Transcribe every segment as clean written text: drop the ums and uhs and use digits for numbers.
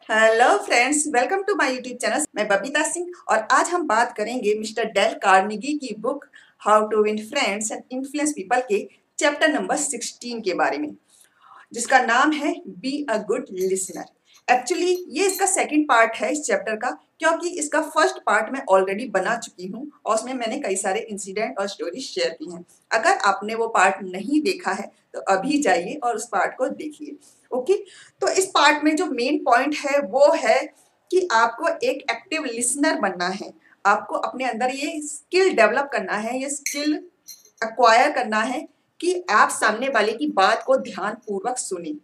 Hello friends, welcome to my YouTube channel. मैं बबीता सिंह और आज हम बात करेंगे मिस्टर डेल कार्नेगी की book how to win friends and influence people के चैप्टर नंबर 16 के बारे में, जिसका नाम है be a good listener. Actually ये इसका सेकंड पार्ट है इस चैप्टर का, क्योंकि इसका फर्स्ट पार्ट मैं ऑलरेडी बना चुकी हूँ और उसमें मैंने कई सारे इंसिडेंट और स्टोरी शेयर की हैं। अगर आपने वो पार्ट नहीं देखा है तो अभी जाइए और उस पार्ट को देखिए। ओके, तो इस पार्ट में जो मेन पॉइंट है वो है कि आपको एक एक्टिव लिसनर बनना है। आपको अपने अंदर ये स्किल डेवलप करना है, ये स्किल एक्वायर करना है कि आप सामने वाले की बात को ध्यान पूर्वक सुने,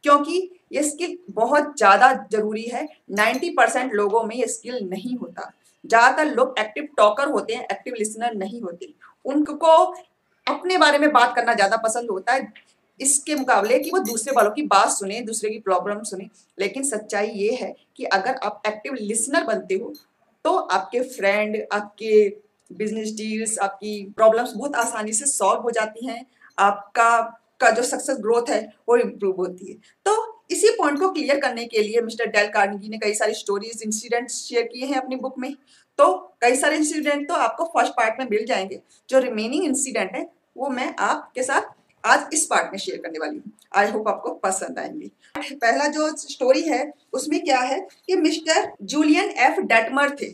क्योंकि ये स्किल बहुत ज़्यादा जरूरी है। 90% लोगों में ये स्किल नहीं होता। ज़्यादातर लोग एक्टिव टॉकर होते हैं, एक्टिव लिसनर नहीं होते। उनको अपने बारे में बात करना ज़्यादा पसंद होता है इसके मुकाबले कि वो दूसरे वालों की बात सुने, दूसरे की प्रॉब्लम सुने। लेकिन सच्चाई ये है कि अगर आप एक्टिव लिसनर बनते हो तो आपके फ्रेंड, आपके बिजनेस डील्स, आपकी प्रॉब्लम्स बहुत आसानी से सॉल्व हो जाती हैं। आपका का जो सक्सेस ग्रोथ है वो इम्प्रूव होती है। तो इसी पॉइंट को क्लियर करने के लिए मिस्टर डेल कार्नेगी ने कई सारी स्टोरीज, इंसिडेंट्स शेयर किए हैं अपनी बुक में। तो कई सारे इंसिडेंट तो आपको फर्स्ट पार्ट में मिल जाएंगे। जो रिमेनिंग इंसिडेंट है वो मैं आपके साथ आज इस पार्ट में शेयर करने वाली हूँ। आई होप आपको पसंद आएंगे। पहला जो स्टोरी है उसमें क्या है कि मिस्टर जूलियन एफ डेटमर थे,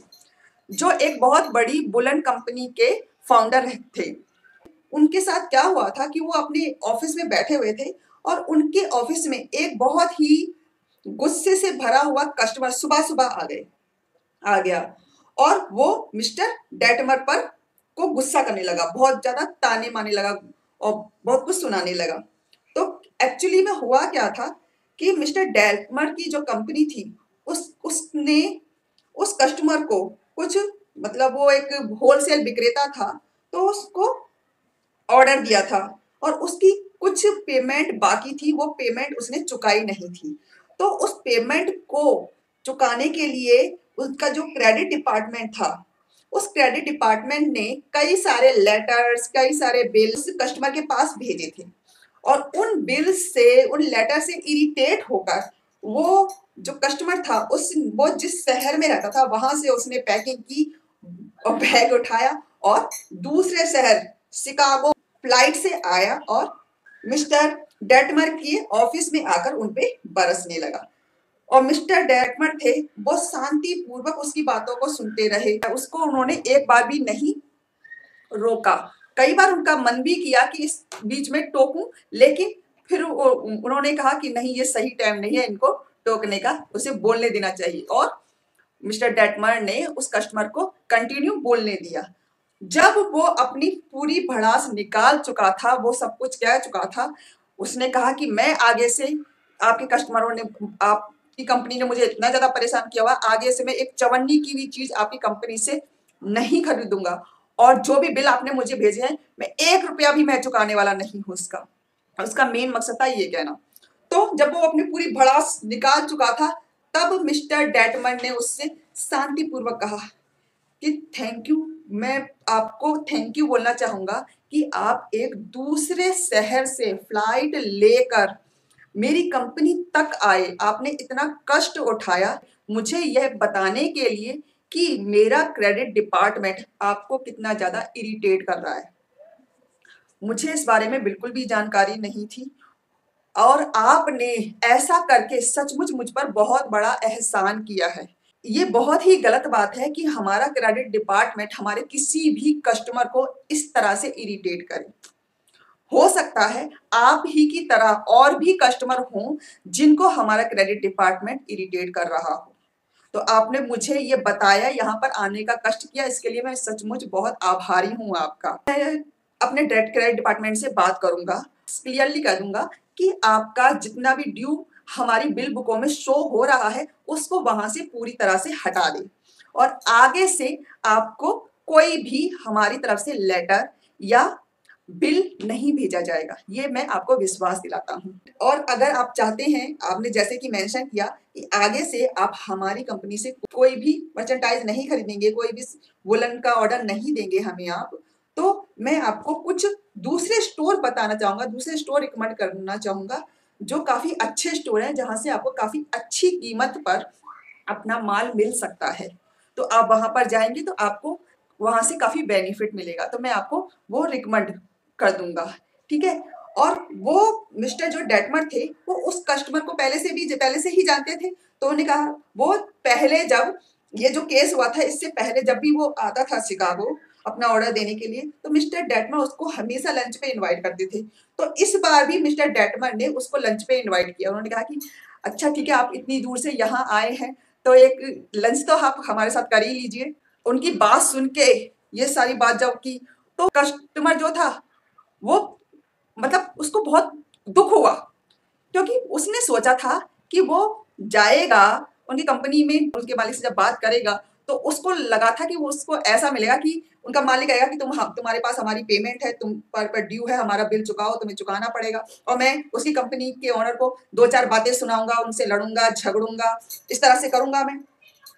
जो एक बहुत बड़ी बुलन कंपनी के फाउंडर थे। उनके साथ क्या हुआ था कि वो अपने ऑफिस में बैठे हुए थे और उनके ऑफिस में एक बहुत ही गुस्से से भरा हुआ कस्टमर सुबह सुबह आ गया और वो मिस्टर डेटमर पर को गुस्सा करने लगा, बहुत ज्यादा ताने मारने लगा और बहुत कुछ सुनाने लगा। तो एक्चुअली में हुआ क्या था कि मिस्टर डेटमर की जो कंपनी थी उसने उस कस्टमर को कुछ, मतलब वो एक होलसेल विक्रेता था, तो उसको ऑर्डर दिया था और उसकी कुछ पेमेंट बाकी थी, वो पेमेंट उसने चुकाई नहीं थी। तो उस पेमेंट को चुकाने के लिए उसका जो क्रेडिट डिपार्टमेंट था, उस क्रेडिट डिपार्टमेंट ने कई सारे लेटर्स, कई सारे बिल्स कस्टमर के पास भेजे थे और उन बिल्स से, उन लेटर से इरिटेट होकर वो जो कस्टमर था वो जिस शहर में रहता था वहां से उसने पैकिंग की और बैग उठाया और दूसरे शहर शिकागो फ्लाइट से आया और मिस्टर डेटमर के ऑफिस में आकर उनपे बरसने लगा। और मिस्टर डेटमर थे, वो शांति पूर्वक उसकी बातों को सुनते रहे, उसको उन्होंने एक बार भी नहीं रोका। कई बार उनका मन भी किया कि इस बीच में टोकूं, लेकिन फिर उन्होंने कहा कि नहीं, ये सही टाइम नहीं है इनको टोकने का, उसे बोलने देना चाहिए। और मिस्टर डेटमर ने उस कस्टमर को कंटिन्यू बोलने दिया। जब वो अपनी पूरी भड़ास निकाल चुका था, वो सब कुछ कह चुका था, उसने कहा कि मैं आगे से, आपके कस्टमरों ने, आपकी कंपनी ने मुझे इतना ज्यादा परेशान किया हुआ, आगे से मैं एक चवन्नी की भी चीज आपकी कंपनी से नहीं खरीदूंगा और जो भी बिल आपने मुझे भेजे हैं मैं 1 रुपया भी मैं चुकाने वाला नहीं हूँ उसका। उसका मेन मकसद था ये कहना। तो जब वो अपनी पूरी भड़ास निकाल चुका था तब मिस्टर डेटमर ने उससे शांतिपूर्वक कहा कि थैंक यू, मैं आपको थैंक यू बोलना चाहूंगा कि आप एक दूसरे शहर से फ्लाइट लेकर मेरी कंपनी तक आए, आपने इतना कष्ट उठाया मुझे यह बताने के लिए कि मेरा क्रेडिट डिपार्टमेंट आपको कितना ज्यादा इरिटेट कर रहा है। मुझे इस बारे में बिल्कुल भी जानकारी नहीं थी और आपने ऐसा करके सचमुच मुझ पर बहुत बड़ा एहसान किया है। ये बहुत ही गलत बात है कि हमारा क्रेडिट डिपार्टमेंट हमारे किसी भी कस्टमर को इस तरह से इरिटेट करे। हो सकता है आप ही की तरह और भी कस्टमर हों जिनको हमारा क्रेडिट डिपार्टमेंट इरिटेट कर रहा हो। तो आपने मुझे ये बताया, यहाँ पर आने का कष्ट किया, इसके लिए मैं सचमुच बहुत आभारी हूँ आपका। मैं अपने क्रेडिट डिपार्टमेंट से बात करूंगा, क्लियरली कह दूंगा कि आपका जितना भी ड्यू हमारी बिल बुकों में शो हो रहा है उसको वहां से पूरी तरह से हटा दे और आगे से आपको कोई भी हमारी तरफ से लेटर या बिल नहीं भेजा जाएगा, ये मैं आपको विश्वास दिलाता हूँ। और अगर आप चाहते हैं, आपने जैसे कि मेंशन किया कि आगे से आप हमारी कंपनी से कोई भी मर्चेंटाइज नहीं खरीदेंगे, कोई भी वुलन का ऑर्डर नहीं देंगे हमें आप, तो मैं आपको कुछ दूसरे स्टोर बताना चाहूंगा, दूसरे स्टोर रिकमेंड करना चाहूंगा जो काफ़ी अच्छे स्टोर हैं, जहाँ से आपको काफ़ी अच्छी कीमत पर अपना माल मिल सकता है। तो आप वहाँ पर जाएँगे तो आपको वहाँ से काफ़ी बेनिफिट मिलेगा। तो मैं आपको वो रिकमेंड कर दूँगा, ठीक है? और वो मिस्टर जो डेटमर थे, वो उस कस्टमर को पहले से ही जानते थे। तो उन्होंने कहा, वो पहले जब ये जो केस हुआ था, इससे पहले जब भी वो आता था शिकागो अपना ऑर्डर देने के लिए, तो मिस्टर डेटमर उसको हमेशा लंच पे इनवाइट करते थे। तो इस बार भी मिस्टर डेटमर ने उसको लंच पे इनवाइट किया। उन्होंने कहा कि अच्छा ठीक है, आप इतनी दूर से यहाँ आए हैं, तो एक लंच तो आप हमारे साथ कर ही लीजिए। उनकी बात सुन के ये सारी बात जब की, तो कस्टमर जो था वो मतलब उसको बहुत दुख हुआ, क्योंकि उसने सोचा था कि वो जाएगा उनकी कंपनी में, उनके मालिक से जब बात करेगा तो उसको लगा था कि वो उसको ऐसा मिलेगा कि उनका मालिक कहेगा कि तुम्हारे पास हमारी पेमेंट है, तुम पर ड्यू है, हमारा बिल चुकाओ, तुम्हें चुकाना पड़ेगा। और मैं उसकी कंपनी के ओनर को दो चार बातें सुनाऊंगा, उनसे लड़ूंगा, झगड़ूंगा, इस तरह से करूंगा मैं।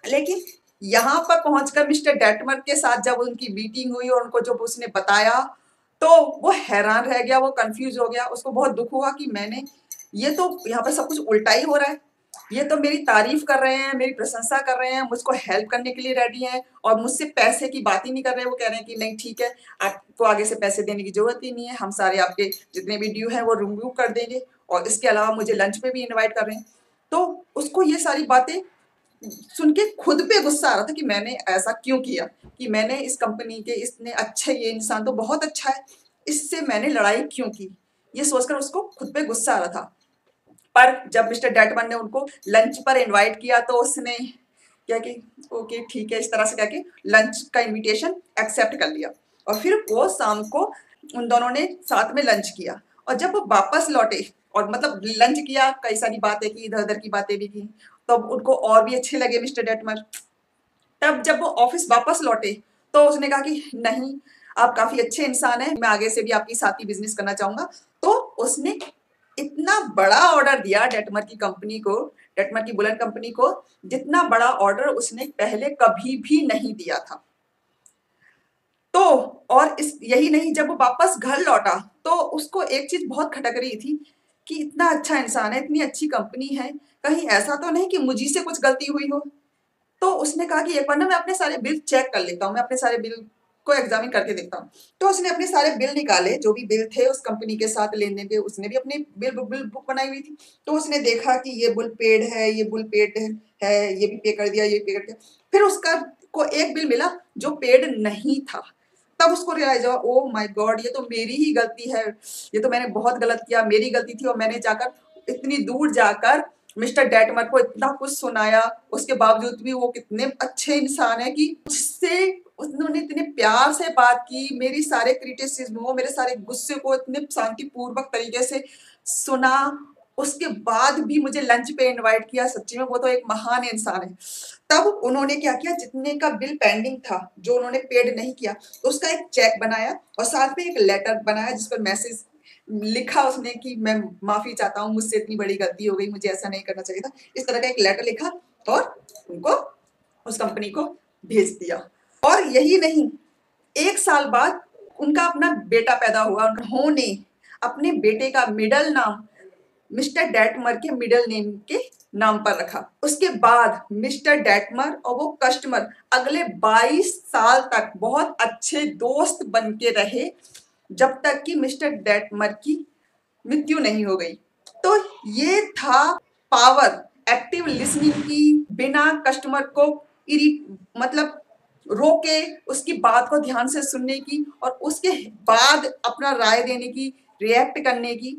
लेकिन यहाँ पर पहुंचकर मिस्टर डेटमर के साथ जब उनकी मीटिंग हुई और उनको जब उसने बताया, तो वो हैरान रह गया, वो कंफ्यूज हो गया। उसको बहुत दुख हुआ कि मैंने ये तो यहाँ पर सब कुछ उल्टा ही हो रहा है। ये तो मेरी तारीफ कर रहे हैं, मेरी प्रशंसा कर रहे हैं, मुझको हेल्प करने के लिए रेडी हैं, और मुझसे पैसे की बात ही नहीं कर रहे हैं। वो कह रहे हैं कि नहीं ठीक है, आपको आगे से पैसे देने की जरूरत ही नहीं है, हम सारे आपके जितने भी ड्यू हैं वो रिमूव कर देंगे, और इसके अलावा मुझे लंच पे भी इन्वाइट कर रहे हैं। तो उसको ये सारी बातें सुन के खुद पे गुस्सा आ रहा था कि मैंने ऐसा क्यों किया, कि मैंने इस कंपनी के इतने अच्छे, ये इंसान तो बहुत अच्छा है, इससे मैंने लड़ाई क्यों की, ये सोचकर उसको खुद पे गुस्सा आ रहा था। पर जब मिस्टर डेटमन ने उनको लंच पर इनवाइट किया, तो उसने क्या कि ओके ठीक है, इस तरह से कह के लंच का इनविटेशन एक्सेप्ट कर लिया। और फिर वो शाम को उन दोनों ने साथ में लंच किया। और जब वो वापस लौटे और मतलब लंच किया, कई सारी बातें की, इधर उधर की बातें भी की, तो उनको और भी अच्छे लगे मिस्टर डेटमर। तब जब वो ऑफिस वापस लौटे, तो उसने कहा कि नहीं, आप काफी अच्छे इंसान हैं, मैं आगे से भी आपकी साथ ही बिजनेस करना चाहूंगा। तो उसने इतना बड़ा ऑर्डर दिया डेटमर की कंपनी को, डेटमर की बुलेट कंपनी को, जितना बड़ा ऑर्डर उसने पहले कभी भी नहीं दिया था। तो और इस यही नहीं, जब वो वापस घर लौटा तो उसको एक चीज बहुत खटक रही थी कि इतना अच्छा इंसान है, इतनी अच्छी कंपनी है, कहीं ऐसा तो नहीं कि मुझी से कुछ गलती हुई हो। तो उसने कहा कि एक बार ना मैं अपने सारे बिल चेक कर लेता हूँ, मैं अपने सारे बिल को एग्जामिन करके देखता हूँ। तो उसने अपने सारे बिल निकाले, जो भी बिल थे उस कंपनी के साथ लेन देन के, उसने भी अपनी बिल बुक बनाई हुई थी। तो उसने देखा कि ये बिल पेड है, ये बिल पेड है, ये भी पे कर दिया, ये पे कर दिया। फिर उसका को एक बिल मिला जो पेड नहीं था। तब उसको रियलाइज हुआ, ओ माय गॉड, ये तो मेरी ही गलती है, ये तो मैंने बहुत गलत किया, मेरी गलती थी। और मैंने जाकर इतनी दूर जाकर मिस्टर डेटमर को इतना कुछ सुनाया, उसके बावजूद भी वो कितने अच्छे इंसान है कि उससे उन्होंने इतने प्यार से बात की, मेरी सारे क्रिटिसिज्म को, मेरे सारे गुस्से को इतने शांतिपूर्वक तरीके से सुना, उसके बाद भी मुझे लंच पे इनवाइट किया। सच्ची में वो तो एक महान इंसान है। तब उन्होंने क्या किया, जितने का बिल पेंडिंग था, जो उन्होंने पेड नहीं किया, उसका एक चेक बनाया और साथ में एक लेटर बनाया जिस पर मैसेज लिखा उसने कि मैं माफी चाहता हूँ, मुझसे इतनी बड़ी गलती हो गई, मुझे ऐसा नहीं करना चाहिए था। इस तरह का एक लेटर लिखा और उनको, उस कंपनी को भेज दिया। और यही नहीं, एक साल बाद उनका अपना बेटा पैदा हुआ। उन्होंने अपने बेटे का मिडल नाम मिस्टर डेटमर के मिडल नेम के नाम पर रखा। उसके बाद मिस्टर डेटमर और वो कस्टमर अगले 22 साल तक बहुत अच्छे दोस्त बन के रहे, जब तक कि मिस्टर डेटमर की मृत्यु नहीं हो गई। तो ये था पावर एक्टिव लिसनिंग की, बिना कस्टमर को इरी मतलब रोके उसकी बात को ध्यान से सुनने की, और उसके बाद अपना राय देने की, रिएक्ट करने की।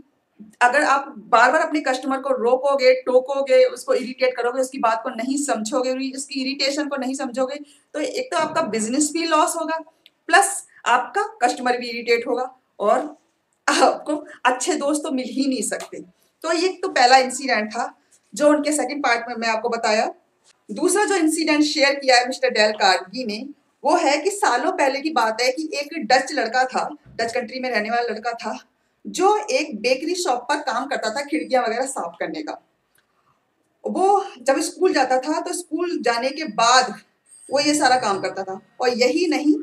अगर आप बार बार अपने कस्टमर को रोकोगे, टोकोगे, उसको इरिटेट करोगे, उसकी बात को नहीं समझोगे, उसकी इरिटेशन को नहीं समझोगे, तो एक तो आपका बिजनेस भी लॉस होगा, प्लस आपका कस्टमर भी इरिटेट होगा, और आपको अच्छे दोस्त तो मिल ही नहीं सकते। तो ये तो पहला इंसिडेंट था जो उनके सेकंड पार्ट में मैं आपको बताया। दूसरा जो इंसिडेंट शेयर किया है मिस्टर डेल कार्नेगी ने, वो है कि सालों पहले की बात है कि एक डच लड़का था, डच कंट्री में रहने वाला लड़का था, जो एक बेकरी शॉप पर काम करता था, खिड़कियां वगैरह साफ करने का। वो जब स्कूल जाता था तो स्कूल जाने के बाद वो ये सारा काम करता था। और यही नहीं,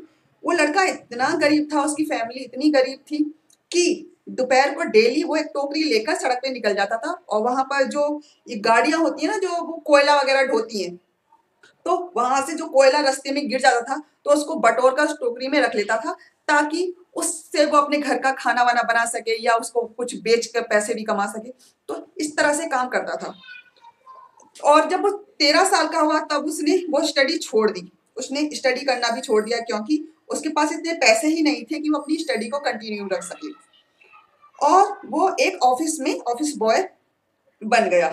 वो लड़का इतना गरीब था, उसकी फैमिली इतनी गरीब थी कि दोपहर को डेली वो एक टोकरी लेकर सड़क पे निकल जाता था और वहां पर जो ये गाड़ियां होती है ना जो वो कोयला वगैरह ढोती हैं, तो वहां से जो कोयला रास्ते में गिर जाता था तो उसको बटोर कर उस टोकरी में रख लेता था, ताकि उससे वो अपने घर का खाना वाना बना सके या उसको कुछ बेच कर पैसे भी कमा सके। तो इस तरह से काम करता था। और जब वो 13 साल का हुआ तब उसने वो स्टडी छोड़ दी। उसने स्टडी करना भी छोड़ दिया क्योंकि उसके पास इतने पैसे ही नहीं थे कि वो अपनी स्टडी को कंटिन्यू रख सके। और वो एक ऑफिस में ऑफिस बॉय बन गया।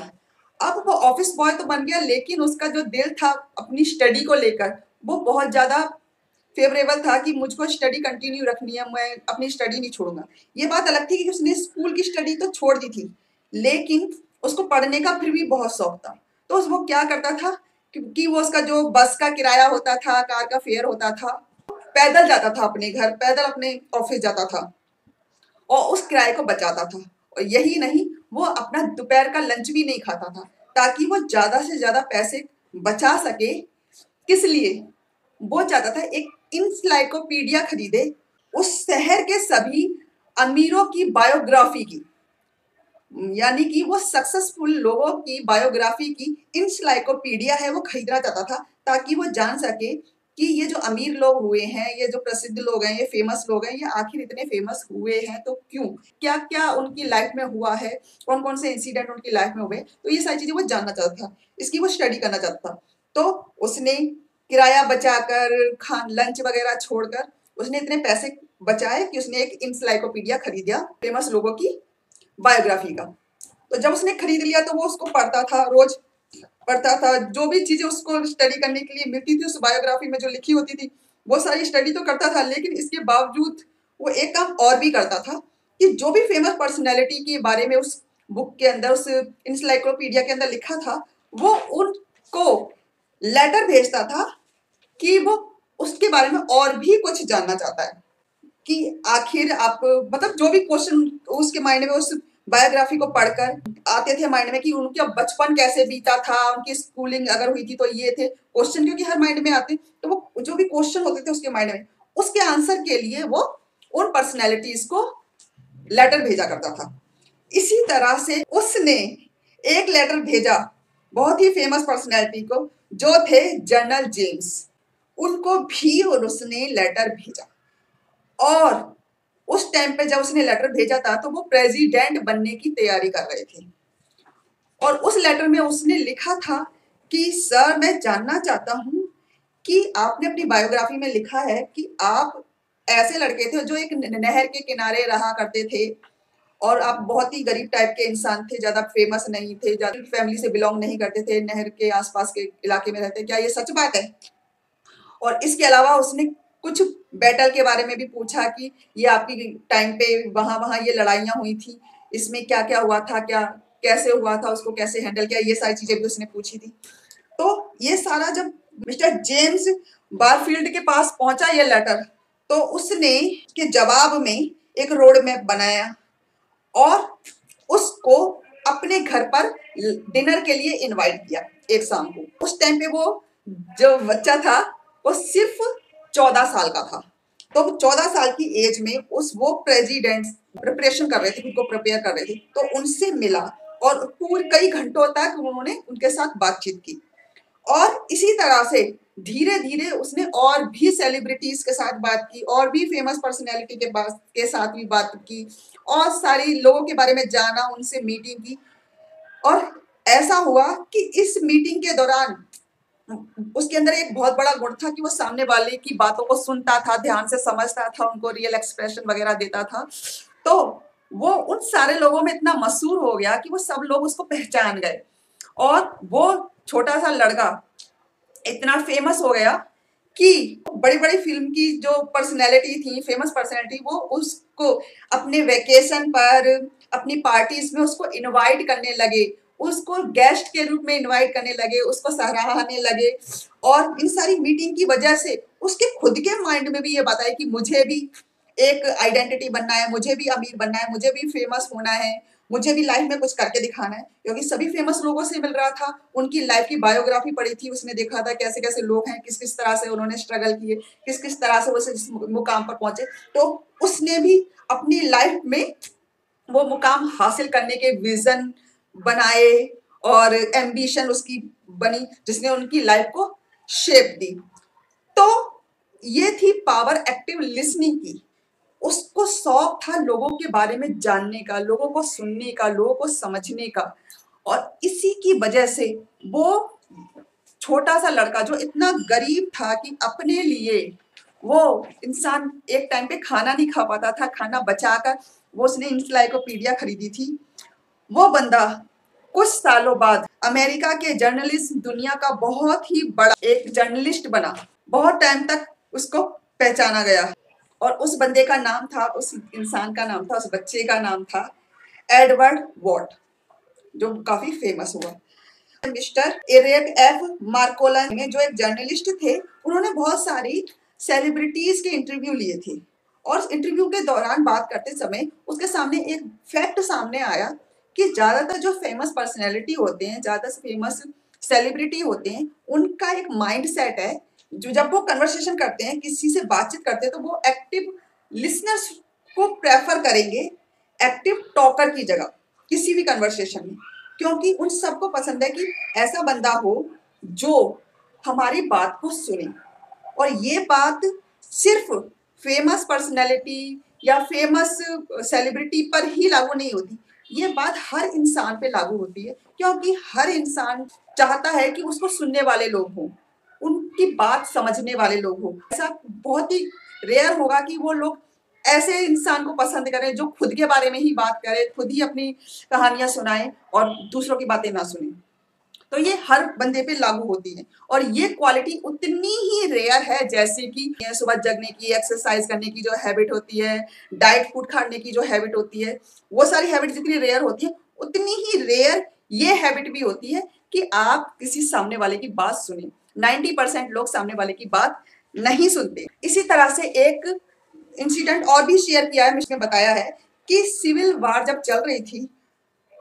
अब वो ऑफिस बॉय तो बन गया, लेकिन उसका जो दिल था अपनी स्टडी को लेकर वो बहुत ज्यादा फेवरेबल था कि मुझको स्टडी कंटिन्यू रखनी है, मैं अपनी स्टडी नहीं छोड़ूंगा। ये बात अलग थी कि उसने स्कूल की स्टडी तो छोड़ दी थी, लेकिन उसको पढ़ने का फिर भी बहुत शौक था। तो वो क्या करता था कि वो उसका जो बस का किराया होता था, कार का फेयर होता था, पैदल जाता था अपने घर, पैदल अपने ऑफिस जाता था और उस किराए को बचाता था। और यही नहीं, वो अपना दोपहर का लंच भी नहीं खाता था, ताकि वो ज्यादा से ज्यादा पैसे बचा सके। किस लिए? वो चाहता था एक इंसाइक्लोपीडिया खरीदे, उस शहर के सभी अमीरों की बायोग्राफी की, यानी कि वो सक्सेसफुल लोगों की बायोग्राफी की इंसाइक्लोपीडिया है वो खरीदना चाहता था, ताकि वो जान सके कि ये जो अमीर लोग हुए हैं, ये जो प्रसिद्ध लोग हैं, ये फेमस लोग हैं, ये आखिर इतने फेमस हुए हैं तो क्यों, क्या क्या उनकी लाइफ में हुआ है, कौन कौन से इंसिडेंट उनकी लाइफ में हुए। तो ये सारी चीजें वो जानना चाहता था, इसकी वो स्टडी करना चाहता था। तो उसने किराया बचाकर, खान लंच वगैरह छोड़कर उसने इतने पैसे बचाए कि उसने एक इंसाइक्लोपीडिया खरीद दिया फेमस लोगों की बायोग्राफी का। तो जब उसने खरीद लिया तो वो उसको पढ़ता था, रोज पढ़ता था, जो भी चीजें उसको स्टडी करने के लिए मिलती थी उस बायोग्राफी में जो लिखी होती थी वो सारी स्टडी तो करता था, लेकिन इसके बावजूद वो एक काम और भी करता था कि जो भी फेमस पर्सनैलिटी के बारे में उस बुक के अंदर, उस इंसाइक्लोपीडिया के अंदर लिखा था, वो उनको लेटर भेजता था कि वो उसके बारे में और भी कुछ जानना चाहता है। कि आखिर आप मतलब जो भी क्वेश्चन उसके माइंड में उस बायोग्राफी को पढ़कर आते थे माइंड में कि उनका बचपन कैसे बीता था, उनकी स्कूलिंग अगर हुई थी तो ये थे क्वेश्चन, क्योंकि हर माइंड में आते, तो वो जो भी क्वेश्चन होते थे उसके माइंड में, उसके आंसर के लिए वो उन पर्सनैलिटीज को लेटर भेजा करता था। इसी तरह से उसने एक लेटर भेजा बहुत ही फेमस पर्सनैलिटी को, जो थे जनरल जेम्स, उनको भी और उसने लेटर भेजा। और उस टाइम पे जब उसने लेटर भेजा था तो वो प्रेसिडेंट बनने की तैयारी कर रहे थे। और उस लेटर में उसने लिखा था कि सर, मैं जानना चाहता हूं कि आपने अपनी बायोग्राफी में लिखा है कि आप ऐसे लड़के थे जो एक नहर के किनारे रहा करते थे और आप बहुत ही गरीब टाइप के इंसान थे, ज्यादा फेमस नहीं थे, ज्यादा फैमिली से बिलोंग नहीं करते थे, नहर के आसपास के इलाके में रहते, क्या ये सच बात है? और इसके अलावा उसने कुछ बैटल के बारे में भी पूछा कि ये आपकी टाइम पे वहां वहां ये लड़ाइयां हुई थी, इसमें क्या क्या हुआ था, क्या कैसे हुआ था, उसको कैसे हैंडल किया, ये सारी चीजें भी उसने पूछी थी। तो ये सारा जब मिस्टर जेम्स बारफील्ड के पास पहुंचा ये लेटर, तो उसने के जवाब में एक रोड मैप बनाया और उसको अपने घर पर डिनर के लिए इनवाइट किया एक शाम को। उस टाइम पे वो जो बच्चा था वो सिर्फ 14 साल का था। तो 14 साल की एज में उस वो प्रेसिडेंट प्रिपरेशन कर रहे थे, खुद को प्रिपेयर कर रहे थे, तो उनसे मिला और पूरे कई घंटों तक उन्होंने उनके साथ बातचीत की। और इसी तरह से धीरे धीरे उसने और भी सेलिब्रिटीज के साथ बात की, और भी फेमस पर्सनैलिटी के साथ भी बात की, और सारी लोगों के बारे में जाना, उनसे मीटिंग की। और ऐसा हुआ कि इस मीटिंग के दौरान उसके अंदर एक बहुत बड़ा गुण था कि वो सामने वाले की बातों को सुनता था, ध्यान से समझता था, उनको रियल एक्सप्रेशन वगैरह देता था। तो वो उन सारे लोगों में इतना मशहूर हो गया कि वो सब लोग उसको पहचान गए, और वो छोटा सा लड़का इतना फेमस हो गया कि बड़ी बड़ी फिल्म की जो पर्सनैलिटी थी, फेमस पर्सनैलिटी, वो उसको अपने वेकेशन पर, अपनी पार्टीज में उसको इनवाइट करने लगे, उसको गेस्ट के रूप में इनवाइट करने लगे, उसको सराहने लगे। और इन सारी मीटिंग की वजह से उसके खुद के माइंड में भी ये बात आई कि मुझे भी एक आइडेंटिटी बनना है, मुझे भी अमीर बनना है, मुझे भी फेमस होना है, मुझे भी लाइफ में कुछ करके दिखाना है। क्योंकि सभी फेमस लोगों से मिल रहा था, उनकी लाइफ की बायोग्राफी पढ़ी थी, उसने देखा था कैसे कैसे लोग हैं, किस किस तरह से उन्होंने स्ट्रगल किए, किस किस तरह से वो इस मुकाम पर पहुंचे। तो उसने भी अपनी लाइफ में वो मुकाम हासिल करने के विजन बनाए और एम्बिशन उसकी बनी, जिसने उनकी लाइफ को शेप दी। तो ये थी पावर एक्टिव लिसनिंग की। उसको शौक था लोगों के बारे में जानने का, लोगों को सुनने का, लोगों को समझने का। और इसी की वजह से वो छोटा सा लड़का जो इतना गरीब था कि अपने लिए वो इंसान एक टाइम पे खाना नहीं खा पाता था, खाना बचाकर वो उसने इंसाइक्लोपीडिया खरीदी थी। वो बंदा कुछ सालों बाद अमेरिका के जर्नलिस्ट दुनिया का बहुत ही बड़ा एक जर्नलिस्ट बना। बहुत टाइम तक उसको पहचाना गया और उस बंदे का नाम था, उस इंसान का नाम था, उस बच्चे का नाम था एडवर्ड वॉट, जो काफी फेमस हुआ। मिस्टर एरिक एफ मार्कोला ने, जो एक जर्नलिस्ट थे, उन्होंने बहुत सारी सेलिब्रिटीज के इंटरव्यू लिए थे और इंटरव्यू के दौरान बात करते समय उसके सामने एक फैक्ट सामने आया कि ज्यादातर जो फेमस पर्सनैलिटी होते हैं, ज्यादा फेमस सेलिब्रिटी होते हैं, उनका एक माइंड सेट है जो जब वो कन्वर्सेशन करते हैं, किसी से बातचीत करते हैं, तो वो एक्टिव लिसनर्स को प्रेफर करेंगे एक्टिव टॉकर की जगह किसी भी कन्वर्सेशन में, क्योंकि उन सबको पसंद है कि ऐसा बंदा हो जो हमारी बात को सुने। और ये बात सिर्फ फेमस पर्सनैलिटी या फेमस सेलिब्रिटी पर ही लागू नहीं होती, ये बात हर इंसान पे लागू होती है, क्योंकि हर इंसान चाहता है कि उसको सुनने वाले लोग हों, उनकी बात समझने वाले लोग हों। ऐसा बहुत ही रेयर होगा कि वो लोग ऐसे इंसान को पसंद करें जो खुद के बारे में ही बात करे, खुद ही अपनी कहानियां सुनाए और दूसरों की बातें ना सुने। तो ये हर बंदे पे लागू होती है और ये क्वालिटी उतनी ही रेयर है जैसे कि सुबह जगने की, एक्सरसाइज करने की जो हैबिट होती है, डाइट फूड खाने की जो हैबिट होती है, वो सारी हैबिट जितनी रेयर होती है, उतनी ही रेयर ये हैबिट भी होती है कि आप किसी सामने वाले की बात सुने। 90% लोग सामने वाले की बात नहीं सुनते। इसी तरह से एक इंसिडेंट और भी शेयर किया है, उसने बताया है कि सिविल वार जब चल रही थी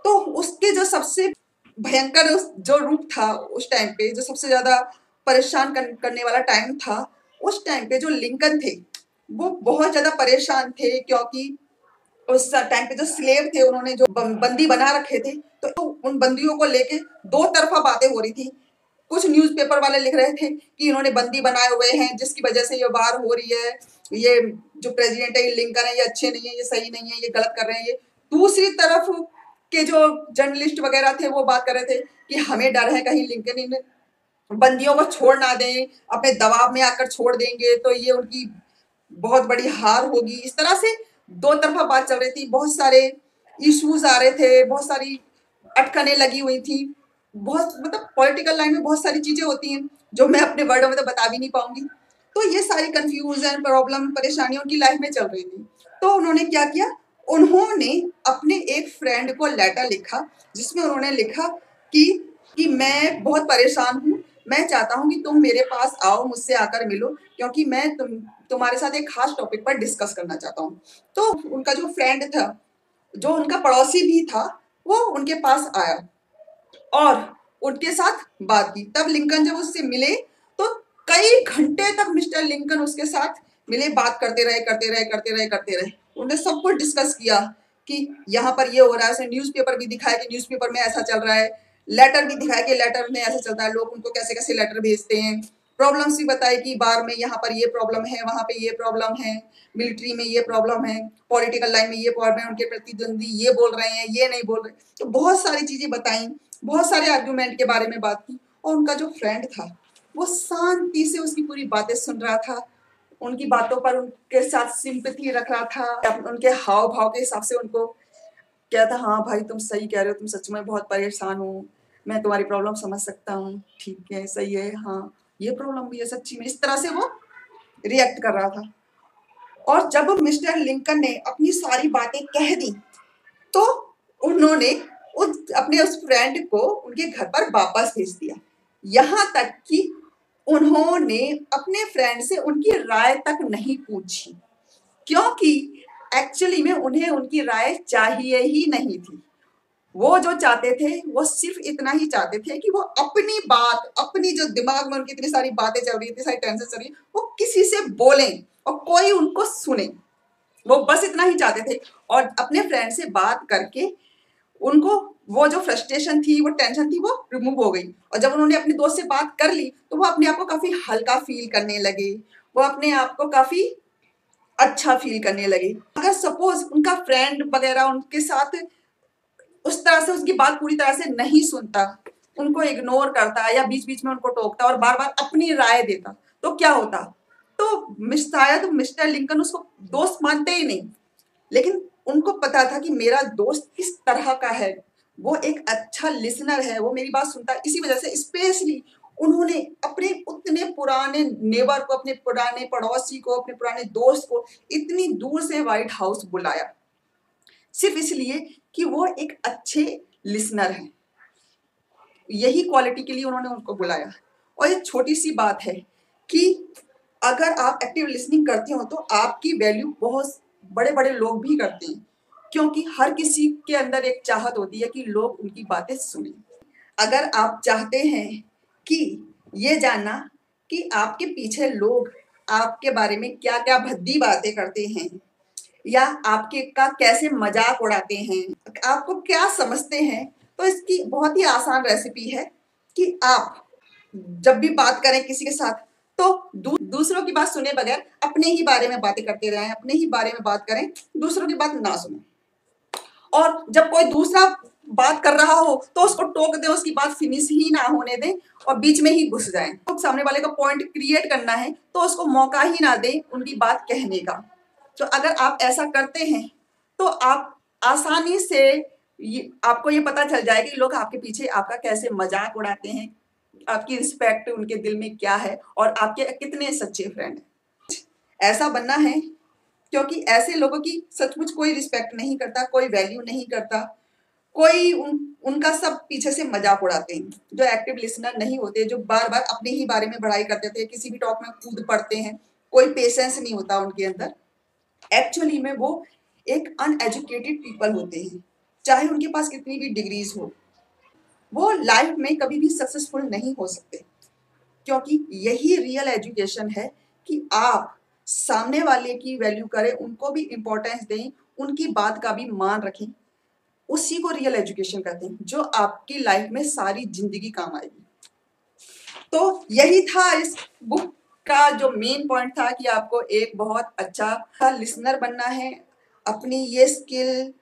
तो उसके जो सबसे भयंकर जो रूप था उस टाइम पे, जो सबसे ज्यादा परेशान करने वाला टाइम था, उस टाइम पे जो लिंकन थे वो बहुत ज्यादा परेशान थे, क्योंकि उस टाइम पे जो स्लेव थे उन्होंने जो बंदी बना रखे थे, तो उन बंदियों को लेके दो तरफा बातें हो रही थी। कुछ न्यूज़पेपर वाले लिख रहे थे कि इन्होंने बंदी बनाए हुए हैं जिसकी वजह से ये वार हो रही है, ये जो प्रेसिडेंट है ये लिंकन है, ये अच्छे नहीं है, ये सही नहीं है, ये गलत कर रहे हैं ये। दूसरी तरफ के जो जर्नलिस्ट वगैरह थे वो बात कर रहे थे कि हमें डर है कहीं लिंकन इन बंदियों को छोड़ ना दें, अपने दबाव में आकर छोड़ देंगे तो ये उनकी बहुत बड़ी हार होगी। इस तरह से दो तरफा बात चल रही थी, बहुत सारे इश्यूज आ रहे थे, बहुत सारी अटकनें लगी हुई थी, बहुत मतलब पॉलिटिकल लाइन में बहुत सारी चीजें होती हैं जो मैं अपने वर्डों में तो बता भी नहीं पाऊंगी। तो ये सारी कंफ्यूजन, प्रॉब्लम, परेशानियों उनकी लाइफ में चल रही थी। तो उन्होंने क्या किया, उन्होंने अपने एक फ्रेंड को लेटर लिखा जिसमें उन्होंने लिखा कि मैं बहुत परेशान हूँ, मैं चाहता हूँ कि तुम मेरे पास आओ, मुझसे आकर मिलो, क्योंकि मैं तुम्हारे साथ एक खास टॉपिक पर डिस्कस करना चाहता हूँ। तो उनका जो फ्रेंड था, जो उनका पड़ोसी भी था, वो उनके पास आया और उनके साथ बात की। तब लिंकन जब उससे मिले तो कई घंटे तक मिस्टर लिंकन उसके साथ मिले, बात करते रहे करते रहे करते रहे करते रहे। उन्होंने सब कुछ डिस्कस किया कि यहाँ पर ये हो रहा है, न्यूज़पेपर भी दिखाया कि न्यूज़पेपर में ऐसा चल रहा है, लेटर भी दिखाया कि लेटर में ऐसा चलता है, लोग उनको कैसे कैसे लेटर भेजते हैं, प्रॉब्लम्स भी बताई कि बार में यहाँ पर ये प्रॉब्लम है, वहाँ पे ये प्रॉब्लम है, मिलिट्री में ये प्रॉब्लम है, पॉलिटिकल लाइन में ये प्रॉब्लम है, उनके प्रतिद्वंदी ये बोल रहे हैं, ये नहीं बोल रहे। तो बहुत सारी चीजें बताई, बहुत सारे आर्गुमेंट के बारे में बात की और उनका जो फ्रेंड था वो शांति से उसकी पूरी बातें सुन रहा था, उनकी बातों पर उनके साथ सिंपैथी रख रहा था, उनके हाव भाव के हिसाब से उनको क्या था, हाँ भाई तुम सही कह रहे हो, तुम सच में बहुत परेशान हो, मैं तुम्हारी प्रॉब्लम समझ सकता हूँ, ठीक है, सही है, हाँ ये प्रॉब्लम भी है सच्ची में। इस तरह से वो रिएक्ट कर रहा था। और जब मिस्टर लिंकन ने अपनी सारी बातें कह दी तो उन्होंने अपने उस फ्रेंड को उनके घर पर वापस भेज दिया। यहाँ तक कि उन्होंने अपने फ्रेंड से उनकी राय तक नहीं पूछी, क्योंकि एक्चुअली में उन्हें उनकी राय चाहिए ही नहीं थी। वो जो चाहते थे वो सिर्फ इतना ही चाहते थे कि वो अपनी बात, अपनी जो दिमाग में उनकी इतनी सारी बातें चल रही, इतनी सारी टेंशन चल रही, वो किसी से बोलें और कोई उनको सुने। वो बस इतना ही चाहते थे और अपने फ्रेंड से बात करके उनको वो जो फ्रस्ट्रेशन थी, वो टेंशन थी, वो रिमूव हो गई। और जब उन्होंने अपने दोस्त से बात कर ली तो वो अपने आप को काफी हल्का फील करने लगे, वो अपने आप को काफी अच्छा फील करने लगे। अगर सपोज उनका फ्रेंड वगैरह उनके साथ उस तरह से उसकी बात पूरी तरह से नहीं सुनता, उनको इग्नोर करता या बीच बीच में उनको टोकता और बार बार अपनी राय देता, तो क्या होता? तो शायद मिस्टर लिंकन उसको दोस्त मानते ही नहीं, लेकिन उनको पता था कि मेरा दोस्त किस तरह का है, वो एक अच्छा लिसनर है, वो मेरी बात सुनता है। इसी वजह से स्पेशली उन्होंने अपने उतने पुराने नेबर को, अपने पुराने पड़ोसी को, अपने पुराने दोस्त को इतनी दूर से व्हाइट हाउस बुलाया, सिर्फ इसलिए कि वो एक अच्छे लिसनर हैं। यही क्वालिटी के लिए उन्होंने उनको बुलाया। और ये छोटी सी बात है कि अगर आप एक्टिव लिसनिंग करते हो तो आपकी वैल्यू बहुत बड़े बड़े लोग भी करते हैं, क्योंकि हर किसी के अंदर एक चाहत होती है कि लोग उनकी बातें सुने। अगर आप चाहते हैं कि ये जानना कि आपके पीछे लोग आपके बारे में क्या क्या भद्दी बातें करते हैं या आपके का कैसे मजाक उड़ाते हैं, आपको क्या समझते हैं, तो इसकी बहुत ही आसान रेसिपी है कि आप जब भी बात करें किसी के साथ तो दूसरों की बात सुने बगैर अपने ही बारे में बातें करते रहें, अपने ही बारे में बात करें, दूसरों की बात ना सुने। और जब कोई दूसरा बात कर रहा हो तो उसको टोक दें, उसकी बात फिनिश ही ना होने दें और बीच में ही घुस जाएं। तो सामने वाले का पॉइंट क्रिएट करना है तो उसको मौका ही ना दें उनकी बात कहने का। तो अगर आप ऐसा करते हैं तो आप आसानी से आपको ये पता चल जाएगा कि लोग आपके पीछे आपका कैसे मजाक उड़ाते हैं, आपकी रिस्पेक्ट उनके दिल में क्या है और आपके कितने सच्चे फ्रेंड हैं। ऐसा बनना है क्योंकि ऐसे लोगों की सचमुच कोई रिस्पेक्ट नहीं करता, कोई वैल्यू नहीं करता, कोई उनका सब पीछे से मजाक उड़ाते हैं। जो एक्टिव लिसनर नहीं होते, जो बार बार अपने ही बारे में बढ़ाई करते थे, किसी भी टॉक में कूद पड़ते हैं, कोई पेशेंस नहीं होता उनके अंदर, एक्चुअली में वो एक अनएजुकेटेड पीपल होते हैं। चाहे उनके पास कितनी भी डिग्रीज हो, वो लाइफ में कभी भी सक्सेसफुल नहीं हो सकते, क्योंकि यही रियल एजुकेशन है कि आप सामने वाले की वैल्यू करें, उनको भी इंपॉर्टेंस दें, उनकी बात का भी मान रखें। उसी को रियल एजुकेशन कहते हैं, जो आपकी लाइफ में सारी जिंदगी काम आएगी। तो यही था इस बुक का जो मेन पॉइंट था कि आपको एक बहुत अच्छा लिसनर बनना है, अपनी ये स्किल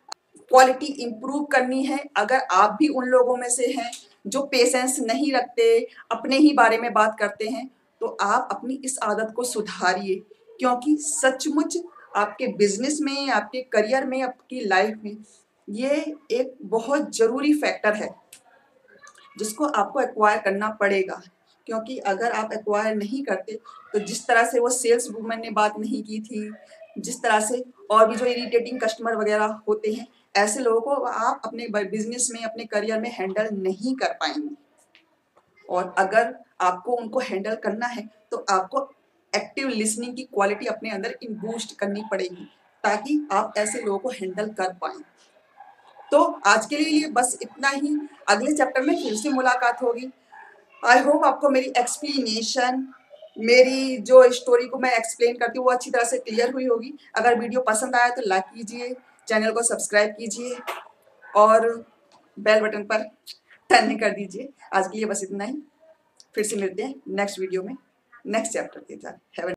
क्वालिटी इंप्रूव करनी है। अगर आप भी उन लोगों में से हैं जो पेशेंस नहीं रखते, अपने ही बारे में बात करते हैं, तो आप अपनी इस आदत को सुधारिए, क्योंकि सचमुच आपके बिजनेस में, आपके करियर में, आपकी लाइफ में ये एक बहुत जरूरी फैक्टर है जिसको आपको एक्वायर करना पड़ेगा। क्योंकि अगर आप एक्वायर नहीं करते तो जिस तरह से वो सेल्स वूमेन ने बात नहीं की थी, जिस तरह से और भी जो इरिटेटिंग कस्टमर वगैरह होते हैं, ऐसे लोगों को आप अपने बिजनेस में, अपने करियर में हैंडल नहीं कर पाएंगे। और अगर आपको उनको हैंडल करना है तो आपको एक्टिव लिसनिंग की क्वालिटी अपने अंदर बूस्ट करनी पड़ेगी, ताकि आप ऐसे लोगों को हैंडल कर पाएं। तो आज के लिए बस इतना ही। अगले चैप्टर में फिर से मुलाकात होगी। आई होप आपको मेरी एक्सप्लेनेशन, मेरी जो स्टोरी को मैं एक्सप्लेन करती हूँ वो अच्छी तरह से क्लियर हुई होगी। अगर वीडियो पसंद आया तो लाइक कीजिए, चैनल को सब्सक्राइब कीजिए और बेल बटन पर टर्न कर दीजिए। आज के लिए बस इतना ही। फिर से मिलते हैं नेक्स्ट वीडियो में नेक्स्ट चैप्टर के साथ।